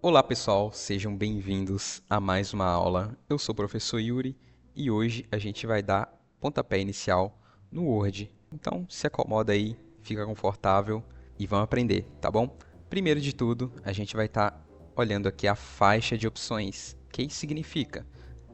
Olá pessoal, sejam bem-vindos a mais uma aula. Eu sou o professor Yuri e hoje a gente vai dar pontapé inicial no Word. Então se acomoda aí, fica confortável e vamos aprender, tá bom? Primeiro de tudo, a gente vai estar olhando aqui a faixa de opções. O que isso significa?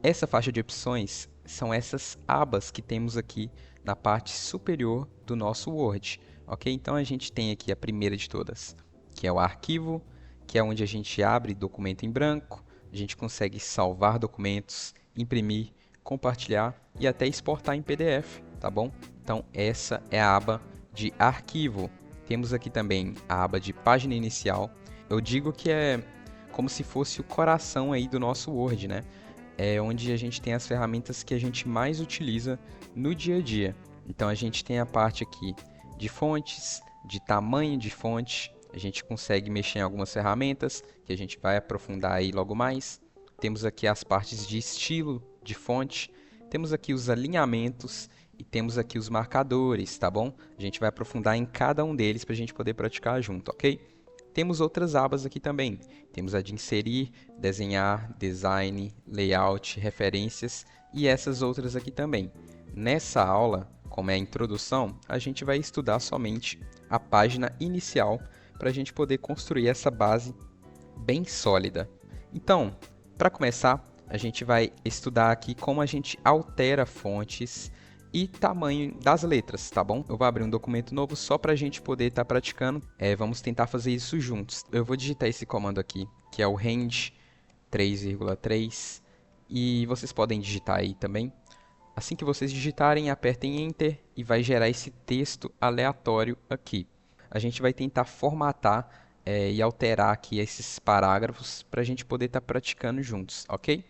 Essa faixa de opções são essas abas que temos aqui na parte superior do nosso Word, ok? Então a gente tem aqui a primeira de todas, que é o arquivo, que é onde a gente abre documento em branco, a gente consegue salvar documentos, imprimir, compartilhar e até exportar em PDF, tá bom? Então essa é a aba de arquivo. Temos aqui também a aba de página inicial. Eu digo que é como se fosse o coração aí do nosso Word, né? É onde a gente tem as ferramentas que a gente mais utiliza no dia a dia. Então a gente tem a parte aqui de fontes, de tamanho de fonte, a gente consegue mexer em algumas ferramentas que a gente vai aprofundar aí logo mais. Temos aqui as partes de estilo de fonte, temos aqui os alinhamentos e temos aqui os marcadores, tá bom? A gente vai aprofundar em cada um deles para a gente poder praticar junto, ok? Temos outras abas aqui também. Temos a de inserir, desenhar, design, layout, referências e essas outras aqui também. Nessa aula, como é a introdução, a gente vai estudar somente a página inicial para a gente poder construir essa base bem sólida. Então, para começar, a gente vai estudar aqui como a gente altera fontes e tamanho das letras, tá bom? Eu vou abrir um documento novo só para a gente poder estar praticando. Vamos tentar fazer isso juntos. Eu vou digitar esse comando aqui, que é o range 3,3, e vocês podem digitar aí também. Assim que vocês digitarem, apertem Enter e vai gerar esse texto aleatório aqui. A gente vai tentar formatar e alterar aqui esses parágrafos para a gente poder estar praticando juntos, ok?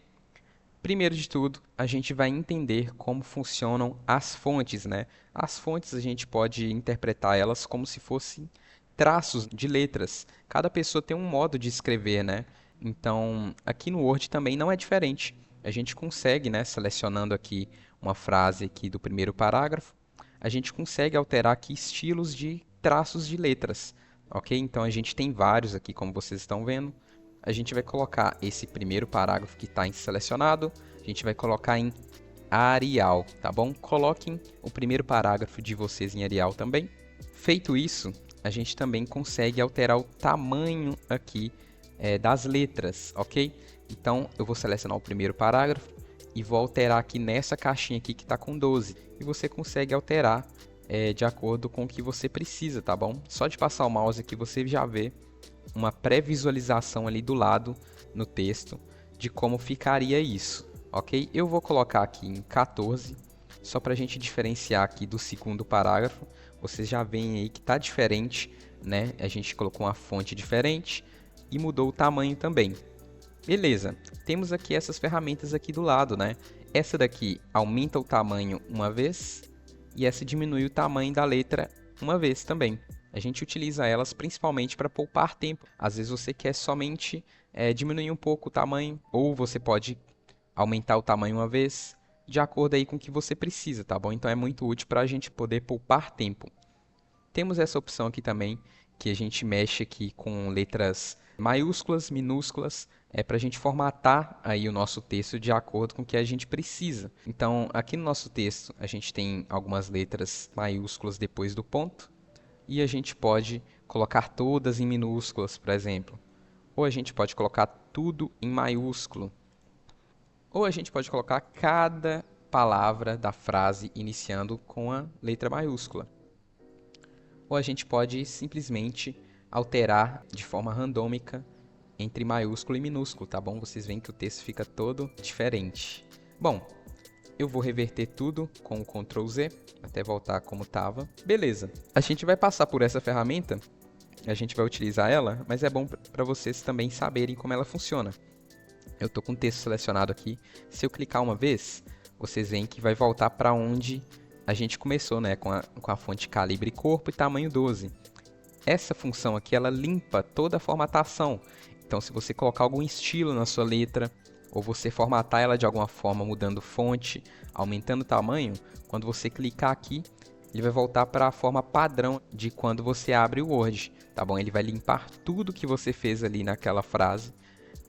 Primeiro de tudo, a gente vai entender como funcionam as fontes, né? As fontes a gente pode interpretar elas como se fossem traços de letras. Cada pessoa tem um modo de escrever, né? Então, aqui no Word também não é diferente. A gente consegue, né, selecionando aqui uma frase aqui do primeiro parágrafo, a gente consegue alterar aqui estilos de traços de letras, ok? Então, a gente tem vários aqui, como vocês estão vendo. A gente vai colocar esse primeiro parágrafo que está em selecionado, a gente vai colocar em Arial, tá bom? Coloquem o primeiro parágrafo de vocês em Arial também. Feito isso, a gente também consegue alterar o tamanho aqui das letras, ok? Então, eu vou selecionar o primeiro parágrafo e vou alterar aqui nessa caixinha aqui que está com 12. E você consegue alterar de acordo com o que você precisa, tá bom? Só de passar o mouse aqui você já vê uma pré-visualização ali do lado no texto de como ficaria isso, ok? Eu vou colocar aqui em 14, só para a gente diferenciar aqui do segundo parágrafo. Vocês já veem aí que está diferente, né? A gente colocou uma fonte diferente e mudou o tamanho também. Beleza, temos aqui essas ferramentas aqui do lado, né? Essa daqui aumenta o tamanho uma vez e essa diminui o tamanho da letra uma vez também. A gente utiliza elas principalmente para poupar tempo. Às vezes você quer somente diminuir um pouco o tamanho, ou você pode aumentar o tamanho uma vez, de acordo aí com o que você precisa, tá bom? Então é muito útil para a gente poder poupar tempo. Temos essa opção aqui também, que a gente mexe aqui com letras maiúsculas, minúsculas, para a gente formatar aí o nosso texto de acordo com o que a gente precisa. Então, aqui no nosso texto, a gente tem algumas letras maiúsculas depois do ponto, e a gente pode colocar todas em minúsculas, por exemplo. Ou a gente pode colocar tudo em maiúsculo. Ou a gente pode colocar cada palavra da frase iniciando com a letra maiúscula. Ou a gente pode simplesmente alterar de forma randômica entre maiúsculo e minúsculo, tá bom? Vocês veem que o texto fica todo diferente. Bom, eu vou reverter tudo com o Ctrl Z, até voltar como estava. Beleza, a gente vai passar por essa ferramenta, a gente vai utilizar ela, mas é bom para vocês também saberem como ela funciona. Eu estou com o texto selecionado aqui, se eu clicar uma vez, vocês veem que vai voltar para onde a gente começou, né? com a fonte calibre corpo e tamanho 12. Essa função aqui, ela limpa toda a formatação. Então, se você colocar algum estilo na sua letra, ou você formatar ela de alguma forma, mudando fonte, aumentando o tamanho, quando você clicar aqui, ele vai voltar para a forma padrão de quando você abre o Word, tá bom? Ele vai limpar tudo que você fez ali naquela frase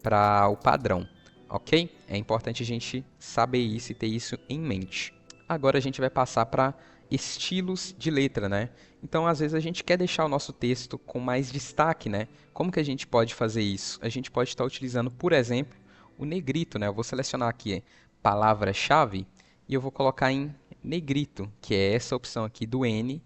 para o padrão, ok? É importante a gente saber isso e ter isso em mente. Agora a gente vai passar para estilos de letra, né? Então, às vezes a gente quer deixar o nosso texto com mais destaque, né? Como que a gente pode fazer isso? A gente pode estar utilizando, por exemplo, o negrito, né? Eu vou selecionar aqui palavra-chave e eu vou colocar em negrito, que é essa opção aqui do N,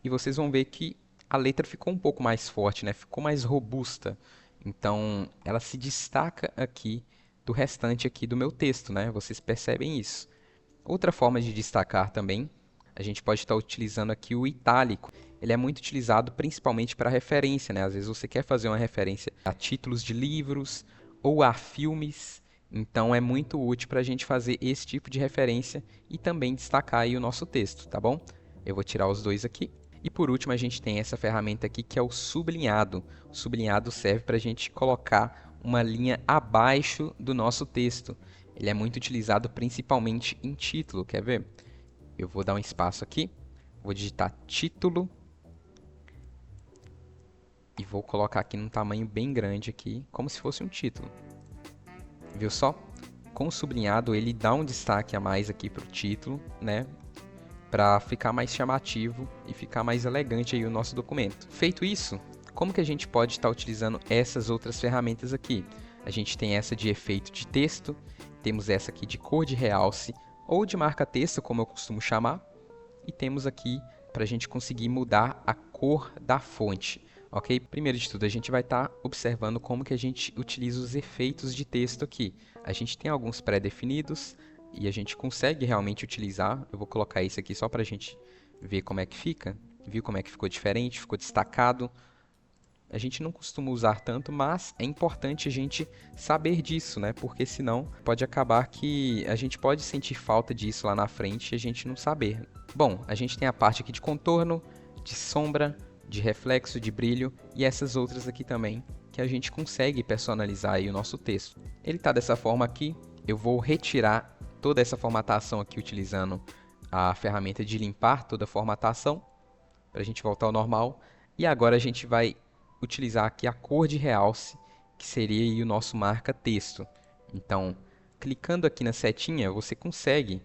e vocês vão ver que a letra ficou um pouco mais forte, né? Ficou mais robusta. Então, ela se destaca aqui do restante aqui do meu texto, né? Vocês percebem isso. Outra forma de destacar também, a gente pode estar utilizando aqui o itálico. Ele é muito utilizado principalmente para referência, né? Às vezes você quer fazer uma referência a títulos de livros ou a filmes, então é muito útil para a gente fazer esse tipo de referência e também destacar aí o nosso texto, tá bom? Eu vou tirar os dois aqui. E por último, a gente tem essa ferramenta aqui que é o sublinhado. O sublinhado serve para a gente colocar uma linha abaixo do nosso texto. Ele é muito utilizado principalmente em título, quer ver? Eu vou dar um espaço aqui, vou digitar título e vou colocar aqui num tamanho bem grande aqui, como se fosse um título. Viu só? Com o sublinhado ele dá um destaque a mais aqui para o título, né? Para ficar mais chamativo e ficar mais elegante aí o nosso documento. Feito isso, como que a gente pode estar utilizando essas outras ferramentas aqui? A gente tem essa de efeito de texto, temos essa aqui de cor de realce ou de marca-texto, como eu costumo chamar, e temos aqui para a gente conseguir mudar a cor da fonte. Ok? Primeiro de tudo, a gente vai estar observando como que a gente utiliza os efeitos de texto aqui. A gente tem alguns pré-definidos e a gente consegue realmente utilizar. Eu vou colocar isso aqui só para a gente ver como é que fica. Viu como é que ficou diferente? Ficou destacado. A gente não costuma usar tanto, mas é importante a gente saber disso, né? Porque senão pode acabar que a gente pode sentir falta disso lá na frente e a gente não saber. Bom, a gente tem a parte aqui de contorno, de sombra, de reflexo, de brilho e essas outras aqui também que a gente consegue personalizar aí o nosso texto. Ele está dessa forma aqui, eu vou retirar toda essa formatação aqui utilizando a ferramenta de limpar toda a formatação para a gente voltar ao normal. E agora a gente vai utilizar aqui a cor de realce, que seria aí o nosso marca-texto. Então, clicando aqui na setinha, você consegue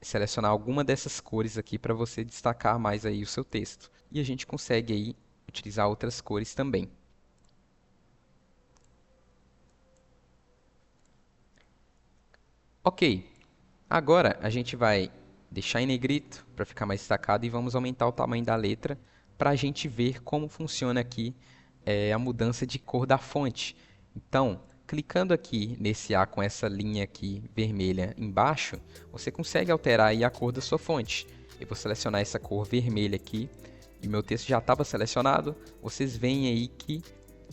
selecionar alguma dessas cores aqui para você destacar mais aí o seu texto. E a gente consegue aí utilizar outras cores também. Ok, agora a gente vai deixar em negrito para ficar mais destacado e vamos aumentar o tamanho da letra para a gente ver como funciona aqui a mudança de cor da fonte. Então, clicando aqui nesse A com essa linha aqui vermelha embaixo, você consegue alterar aí a cor da sua fonte. Eu vou selecionar essa cor vermelha aqui e meu texto já estava selecionado. Vocês veem aí que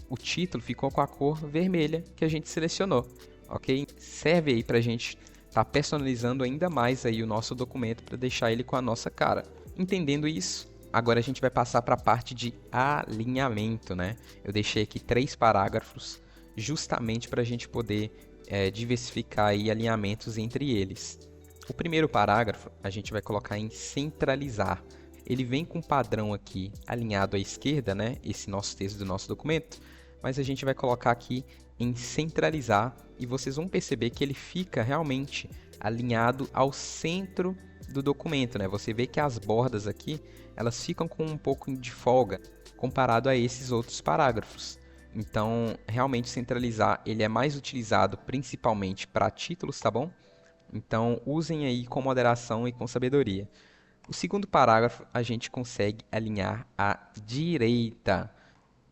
o título ficou com a cor vermelha que a gente selecionou, ok? Serve aí para a gente estar personalizando ainda mais aí o nosso documento para deixar ele com a nossa cara. Entendendo isso, agora a gente vai passar para a parte de alinhamento, né? Eu deixei aqui 3 parágrafos justamente para a gente poder diversificar aí alinhamentos entre eles. O primeiro parágrafo a gente vai colocar em centralizar. Ele vem com um padrão aqui alinhado à esquerda, né? Esse nosso texto do nosso documento, mas a gente vai colocar aqui em centralizar e vocês vão perceber que ele fica realmente alinhado ao centro do documento, né? Você vê que as bordas aqui, elas ficam com um pouco de folga comparado a esses outros parágrafos. Então, realmente centralizar, ele é mais utilizado principalmente para títulos, tá bom? Então, usem aí com moderação e com sabedoria. O segundo parágrafo, a gente consegue alinhar à direita,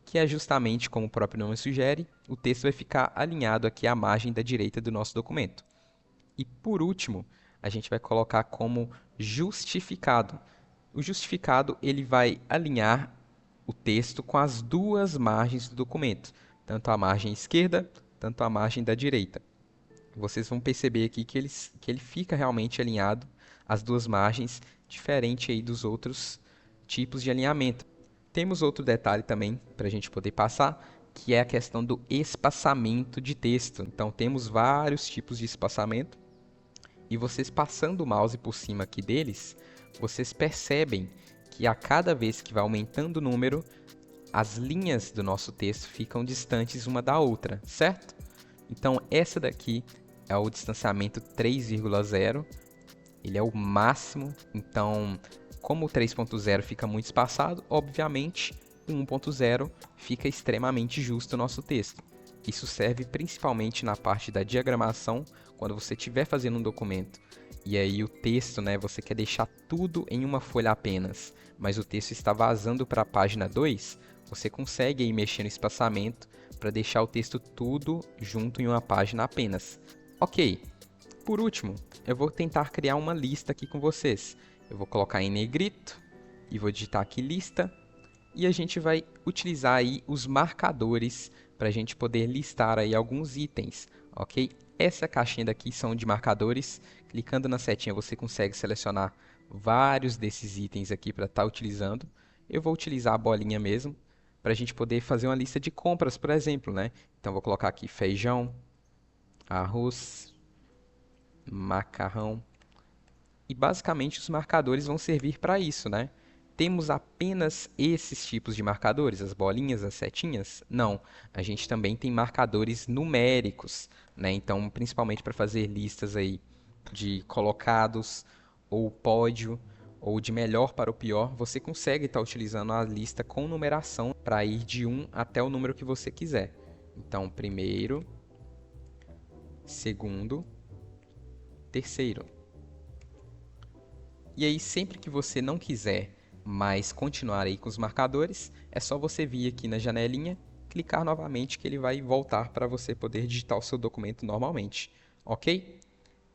que é justamente como o próprio nome sugere, o texto vai ficar alinhado aqui à margem da direita do nosso documento. E por último, a gente vai colocar como justificado. O justificado ele vai alinhar o texto com as duas margens do documento, tanto a margem esquerda, tanto a margem da direita. Vocês vão perceber aqui que ele fica realmente alinhado às duas margens, diferente aí dos outros tipos de alinhamento. Temos outro detalhe também para a gente poder passar, que é a questão do espaçamento de texto. Então, temos vários tipos de espaçamento e vocês passando o mouse por cima aqui deles, vocês percebem e a cada vez que vai aumentando o número, as linhas do nosso texto ficam distantes uma da outra, certo? Então, essa daqui é o distanciamento 3,0, ele é o máximo, então, como o 3.0 fica muito espaçado, obviamente, o 1.0 fica extremamente justo o nosso texto. Isso serve principalmente na parte da diagramação, quando você estiver fazendo um documento e aí o texto, né, você quer deixar tudo em uma folha apenas, mas o texto está vazando para a página 2, você consegue aí mexer no espaçamento para deixar o texto tudo junto em uma página apenas. Ok, por último, eu vou tentar criar uma lista aqui com vocês. Eu vou colocar em negrito e vou digitar aqui lista e a gente vai utilizar aí os marcadores para a gente poder listar aí alguns itens, ok? Essa caixinha daqui são de marcadores. Clicando na setinha você consegue selecionar vários desses itens aqui para estar utilizando. Eu vou utilizar a bolinha mesmo para a gente poder fazer uma lista de compras, por exemplo, né? Então vou colocar aqui feijão, arroz, macarrão. E basicamente os marcadores vão servir para isso, né? Temos apenas esses tipos de marcadores, as bolinhas, as setinhas? Não, a gente também tem marcadores numéricos, né? Então, principalmente para fazer listas aí de colocados, ou pódio, ou de melhor para o pior, você consegue estar utilizando a lista com numeração para ir de 1 até o número que você quiser. Então, primeiro, segundo, terceiro. E aí, sempre que você não quiser mais continuar aí com os marcadores, é só você vir aqui na janelinha, clicar novamente que ele vai voltar para você poder digitar o seu documento normalmente, ok?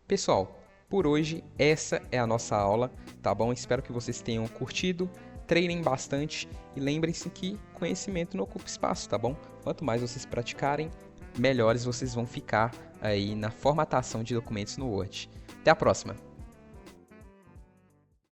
Pessoal, por hoje essa é a nossa aula, tá bom? Espero que vocês tenham curtido, treinem bastante e lembrem-se que conhecimento não ocupa espaço, tá bom? Quanto mais vocês praticarem, melhores vocês vão ficar aí na formatação de documentos no Word. Até a próxima!